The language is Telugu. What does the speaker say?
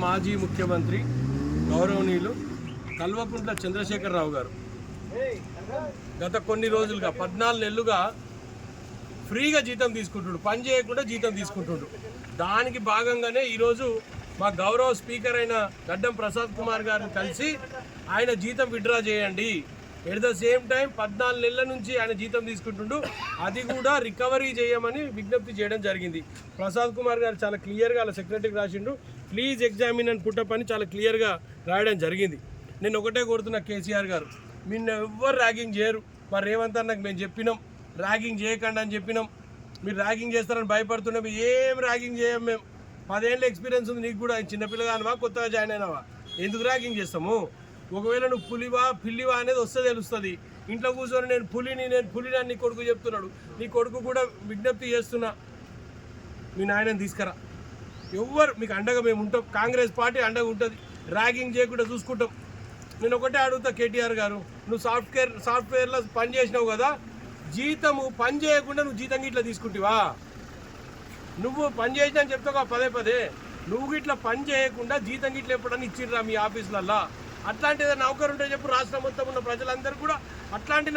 మాజీ ముఖ్యమంత్రి గౌరవనీయులు కల్వకుంట్ల చంద్రశేఖరరావు గారు గత కొన్ని రోజులుగా 14 నెలలుగా ఫ్రీగా జీతం తీసుకుంటుండు, పని చేయకుండా జీతం తీసుకుంటుండు. దానికి భాగంగానే ఈరోజు మా గౌరవ స్పీకర్ అయిన గడ్డం ప్రసాద్ కుమార్ గారిని కలిసి ఆయన జీతం విత్డ్రా చేయండి, ఎట్ ద సేమ్ టైం 14 నెలల నుంచి ఆయన జీతం తీసుకుంటుండు, అది కూడా రికవరీ చేయమని విజ్ఞప్తి చేయడం జరిగింది. ప్రసాద్ కుమార్ గారు చాలా క్లియర్గా అలా సెక్రటరీకి రాసిండు, ప్లీజ్ ఎగ్జామిన్ అండ్ పుట్టప్ అని చాలా క్లియర్గా రాయడం జరిగింది. నేను ఒకటే కోరుతున్నా, కేసీఆర్ గారు మీరు ఎవ్వరు ర్యాగింగ్ చేయరు, మరి రేవంత్ అన్నకు మేము చెప్పినాం ర్యాగింగ్ చేయకండి అని చెప్పినాం, మీరు ర్యాగింగ్ చేస్తారని భయపడుతున్నాం. ఏం ర్యాగింగ్ చేయం మేము, 10 ఏళ్ళ ఎక్స్పీరియన్స్ ఉంది నీకు కూడా, చిన్నపిల్లగానివా కొత్తగా జాయిన్ అయినావా, ఎందుకు ర్యాగింగ్ చేస్తాము? ఒకవేళ నువ్వు పులివా పిల్లివా అనేది వస్తే తెలుస్తుంది. ఇంట్లో కూర్చొని నేను పులిని అని నీ కొడుకు చెప్తున్నాడు, నీ కొడుకు కూడా విజ్ఞప్తి చేస్తున్నా, మీ నాయనని తీసుకురా, ఎవ్వరు మీకు అండగా మేము ఉంటాం, కాంగ్రెస్ పార్టీ అండగా ఉంటుంది, ర్యాగింగ్ చేయకుండా చూసుకుంటాం. నేను ఒకటే అడుగుతా, కేటీఆర్ గారు నువ్వు సాఫ్ట్వేర్లో పని చేసినావు కదా, జీతము పని చేయకుండా నువ్వు జీతం ఇట్లా తీసుకుంటావా? నువ్వు పని చేసినా అని చెప్తావు పదే నువ్వు ఇట్లా పని చేయకుండా జీతం గిట్ల ఎప్పుడన్నా ఇచ్చిర్రా మీ ఆఫీసులల్లా? అట్లాంటి ఏదైనా నౌకరు ఉంటే చెప్పు, రాష్ట్రం మొత్తం ఉన్న ప్రజలందరూ కూడా అట్లాంటి